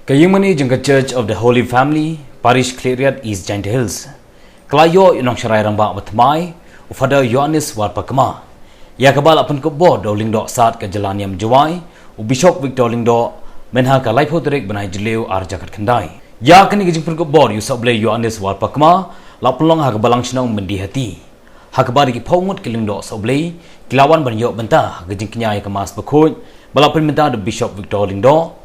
Kayumani jangka Church of the Holy Family, Parish Cleriat East Giant Hills. Kelayo inong syarai rambak bertemai, ufada Yohanes Warpakma. Ya kabal apan kebor doling dok saat ke jalan yang menjawai, Bishop Victor Lingdo menha ka laipo terik benai jeleu arjakat kendai. Ya kini kejing kebor Yusuf Blay Yohanes Warpakma, lapulong ha kabalang sinong mendi hati. Ha kabar ki paungut ke Lingdo Soblay, kilawan banyok bentah kejing kenyai kemas bekut, balapun bentah de Bishop Victor Lingdo.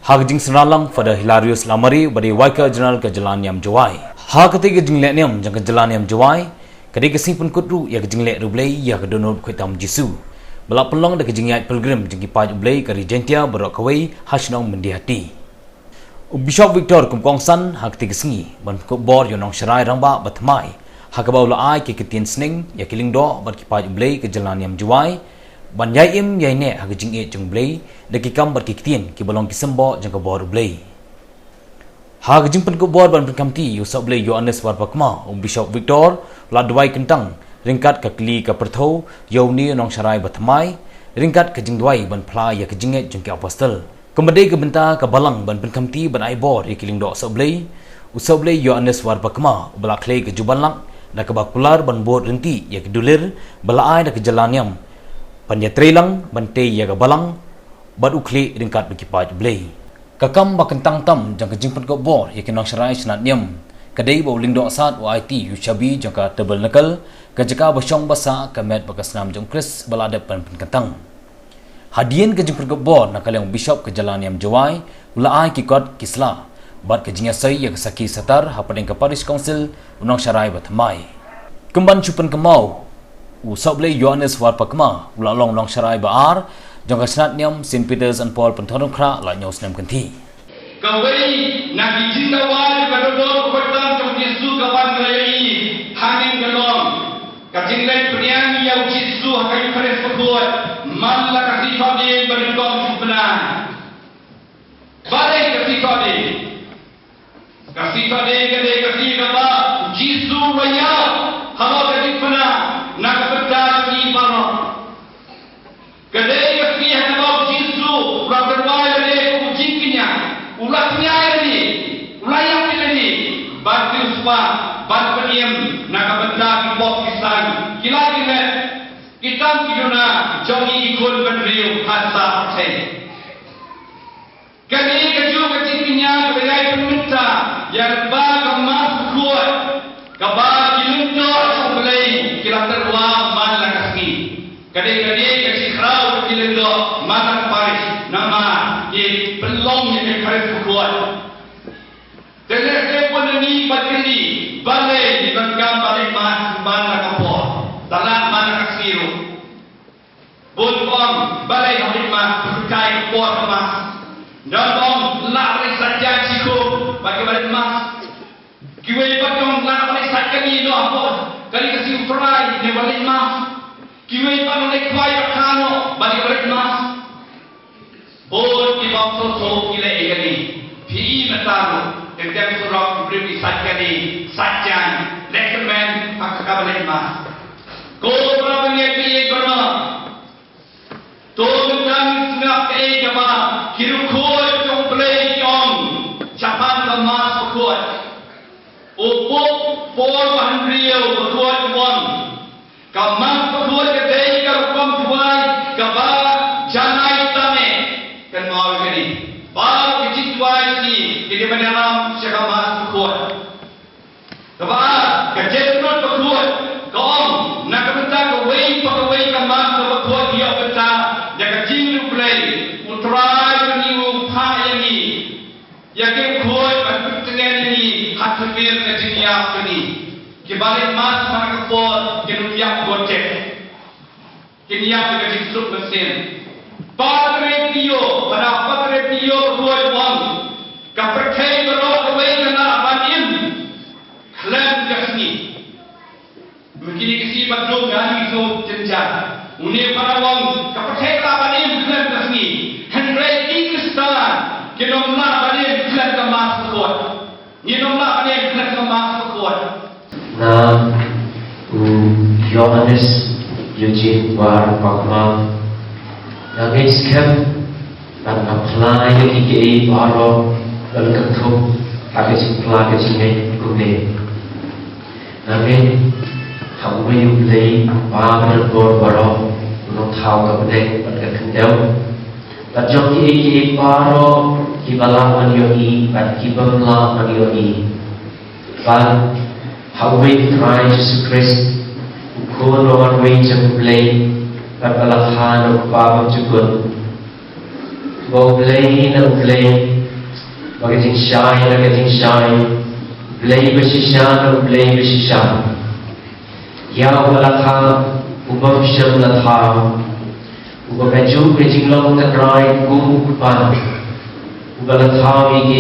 Hak jing senalang pada Hilarius Lamari bagi Waika General ke jalan yang jawai. Hak ketiga jing lek niam jang ke jalan yang jawai. Kadi kesing pun kutru ya ke jing lek rublay ya ke donor kuitam Jisu. Belak pelong dak jing yat pilgrim jing ki paj ublay ke regentia berok kawai hasnong mendihati. Bishop Victor kumkongsan hak ketiga sengi ban ko bor yonong syarai ramba batmai. Hak bau la ai ke ketien sning ya kiling do bar ki paj ublay ke jalan yang jawai. Ban yai im yai ne hak jing e jung blay deki kam berkiktian ki balong kisembo jang ke bor blay hak jing pen ke bor ban kamti Yusuf Blay Yohanes Warpakma Bishop Victor la dwai kentang ringkat ke kli ke pertho yauni nong syarai batmai ringkat ke jing dwai ban pla ya ke jing e jang ke apostol kemedai ke benta ke balang ban kamti ban ai bor ya kiling do Yusuf Blay Yohanes Warpakma bala klei ke jubanlak da ke bakular ban bor renti ya ke dulir bala ai da ke jalaniam Panjatri lang bantai ya balang bad ukli ringkat bekipaj blay kakam bakentang tam jang kejingpan ko bor ya kinang syarai senat niam kadai bauling do sat YT Yushabi jangka tebel nakal kajaka basyong basa kamet bakasnam jong kris balada pan kentang hadian kejingpan ko bor nakal yang bishop ke jalan yang jawai ula ai kikot kisla bad kejingya sai ya kesaki satar hapadeng ke parish council unang syarai batmai kemban chupan kemau Yusuf Blay Yohanes Warpakma ulalong long syarai baar jangka senat niam St. Peter's and Paul pentonong kra la nyos nem kenti kawai nabi jindawal kadodor kotam jong Yesu kawan rayai hanin galong kajinglai penian ya Yesu hakai kres pekut malla kasih fadi berikong sebenar balai kasih fadi gede kasih kaba Yesu raya hawa kasih pena nak berdah di mana? Kedai kasih hamba Yesu, ulah berwai dari kucingnya, ulah nyai ni, ulah yang ni, bantu semua, bantu diam, nak berdah di bawah kisah, kila kita kiduna jangi ikut berdiri hasa saya. Kedai keju kucingnya kedai peminta yang bag emas kuat, kabar kiluntor sebelai kila terwang mana kasih. Kadang-kadang kasih kerau kiluntor mana paris nama ye belum yang paris kuat. Terus pun ni bateri balai di bangkang balai mas mana kapor tanah mana kasih. Bukan balai hari mas berkai kapor mas. Dan om lari saja cukup bagi balai mas. Kiwai patong nak oleh sakit ni doa pun kali kasih fry ni balik mas kiwai patong oleh kuai kano balik mas oh di bawah sosok kile ini pi matamu tentang surau beri sakit ni sajan recommend akak balik mas kau berapa ni pi berapa tu tentang nak kama kirukoi jom play jom capan kemas kuat Upuk 400 berkuat wang. Kamang berkuat kedai karukom tuai kabar janai tane kan mau kini. Bar kecil tuai si jadi menalam sekamas berkuat. Kabar kecil non berkuat. Kaum nak bentar kawai pakawai kamang berkuat dia bentar jaga jiru play utrai niu pa ini. Yakin kuat bertengah ini hampir ke dunia ini. Kebalik mas mana kepot kenuliak gocek. Kiniak ke disuk mesin. Padre Pio, pada Padre Pio kuat wang. Kaperkai berok away kena batin. Klaim kasni. Begini kesi badung gani so jenjang. Uni para wang kaperkai batin klaim kasni. Henry Kingston kinomlah batin klaim kemas kuat. Ninomlah batin klaim kemas kuat. Na Yohanes Eugene Warpakma nangis kem dan apply yang IKE baru dan ketuk agak cipla agak cingin kumle. Amin. Hậu vi lấy ba bật bột vào đó, nó thaoกับเด็กบดกันเดียวบัดจงที่บาโรที่บาลามันโยนีบัดที่บาลามันโยนีบัดหาวิทรายสุคริสต์คุณวันวิจังเพลงบัดบาลาฮานุปาบจุกุนบ่เพลงนักเพลงบัดจิงชายนักจิงชายเพลงบชิชานุเพลงบชิชายาวละคาอุบมชลธาอุบกจูเปจิงลงตะรายกุมปันอุบละธามีเก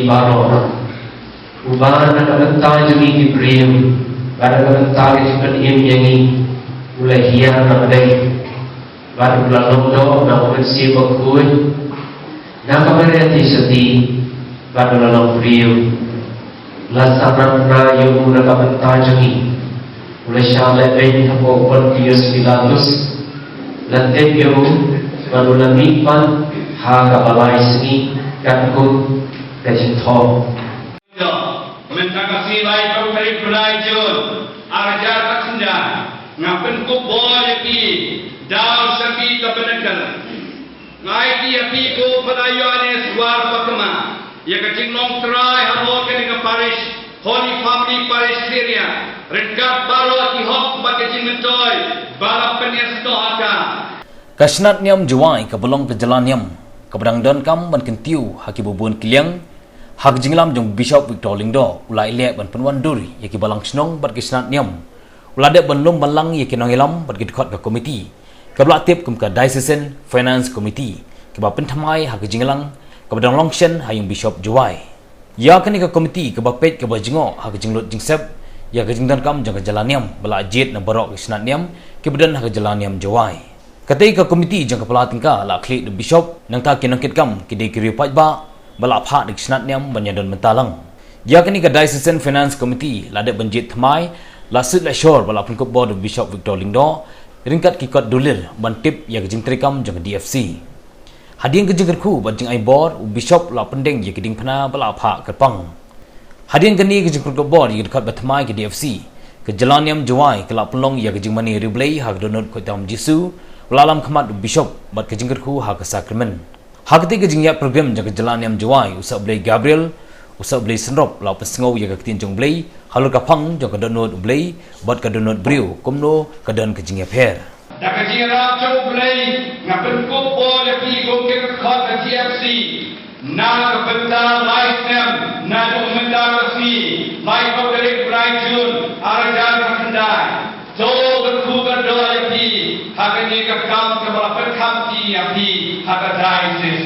บารออุบานนักบันตาจุมีกิปรีมบานักบันตากิปันเอ็มยังงี้อุลฮิยานักเดย์บาอุลลงโดนักบันซีบกุยนักบันเรติสติบาอุลลงปรีมลาสัมนันรายุนักบันตาจุมีOleh Syahlet bin Abu Qurtius Pilatus Lantik yu Manulah mipan Haga balai seni Katkun Kajin thom Minta kasih baik kau kari pelai jun Arajar tak sendan Ngapen kubur yapi Daun sapi kebenaran Ngai di yapi ku penayuan suar pakema Ya kacing long terai Habor ke dengan parish Holy Family Parish Syria Rekat baru aki hok bagi mentoy balap penias doaka. Kasnat niam juai ke belong ke jalan niam ke pedang don kam ban kentiu haki bubun kiliang hak jinglam jong Bishop Victor Lingdo ulai lek ban penwan duri yaki balang snong bat kasnat niam ulade ban lom balang yaki nongilam bat gidkhot ke komiti ke belatip kum ke diocesan finance committee ke ba penthamai hak jinglang ke pedang longshen hayung Bishop juai ya kani ke komiti ke ba pet ke ba jingo hak jinglut jingsep ya kejingdan kam jaga jalan niam bala ajit na barok isnat niam kebedan ha jalan niam jawai katai ka komiti jang kepala tingka la klik de bishop nang ta kinangkit kam kidi kiri pajba bala pha dik isnat niam banyadon mentalang ya kani ka diocesan finance committee la de banjit thmai la sit la shore bala pun ko board bishop Victor Lingdo ringkat kikot dulir ban tip ya kejing trikam jang DFC hadiang kejing kerku banjing ai board bishop la pendeng ya kiding phana bala pha kerpang Hadian kini ke jengkut kebor yang dekat bertemai ke DFC ke jalan yang jawai ke lap pelong yang ke jeng mani reblay hak donut ke dalam jisu walalam kemat bishop bat ke jengkut ku hak ke sakramen hak ketiga jeng ya program yang ke jalan yang jawai usap blay Gabriel usap blay senrop lau pesengau yang ke tinjong blay halur kapang yang ke donut blay bat ke donut brio komno ke don ke jeng ya per dak ke jeng rap jong blay ngapen kebor yang pi gom ke khot ke DFC na kebentar lainnya na dokumentar resmi mai pemberi berajun arajan terkendai so berkubar doa yapi hakani kekam kebala perkam ti yapi hakadai sis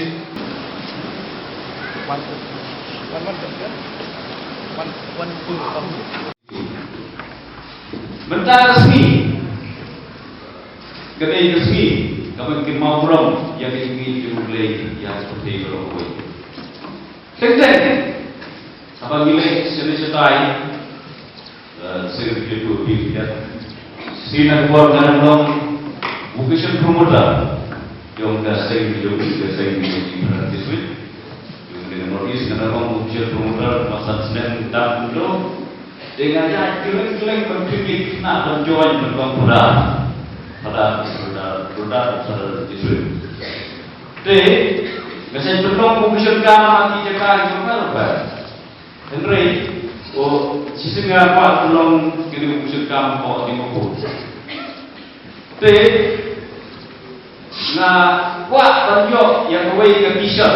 bentar resmi kedai resmi kapan kita mau pulang yang ini jumlah yang seperti berlaku Sekjen, apabila selesai sekretariat BPN, sini keluar dalam nom vocation promoter yang dah saya di Partisip, yang dengan notis dalam nom vocation promoter masa sedang tak dulu, dengan jadi keleng kontribut nak menjoin berkumpul pada saudara Islam. Kasi belum mengusul kami di Jakarta juga apa? Henry, sisanya apa belum kita mengusul kami kok di Moko. Na kuat tanjok yang kawai ke Bishop,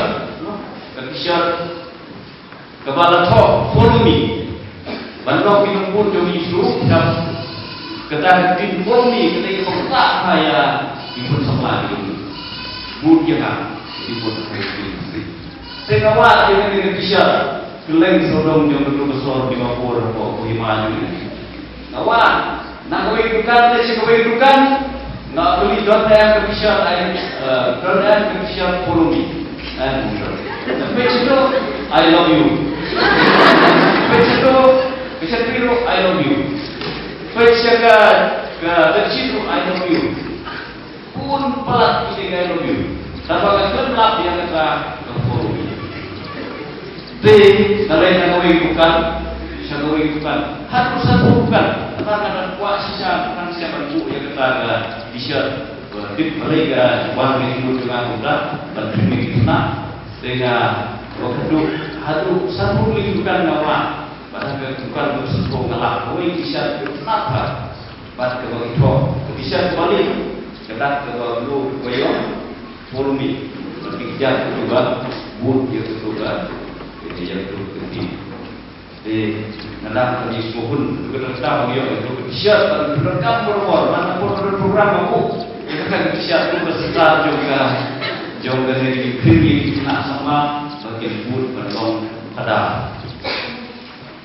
kepala top follow me. Bandok kita pun jom isu dan kita tin follow me kita tak kaya ikut sama ini. Mungkin Ibu terkait Tengah awak dengan Kisha keleng sodom yang betul besar di Mapur atau Kuhimaju ini. Awak nak kawin bukan, tak kawin bukan, nak beli don't have Kisha, don't have Kisha follow me. Tapi itu I love you. Tapi itu Kisha biru I love you. Kisha kecil I love you. Pun pelat ini I love you. Tanpa kegelap yang kita forum. Nalai bukan, harus satu bukan. Kadang-kadang kuat sisa, kadang siapa ibu yang kata bisa berdip mereka wang itu dengan mudah dan demi kita dengan waktu harus satu bukan nama, bahkan bukan bersentuh ngelak, bisa kenapa? Pada begitu, bisa kembali kedat ke dulu koyon, volumi, bertiga juga, bud juga. Yang itu di dalam kondisi mohon berkata beliau itu siap dan berkata bermor mana pun program aku itu kan siap itu bersetar juga dari pilih nak sama bagi bud menolong pada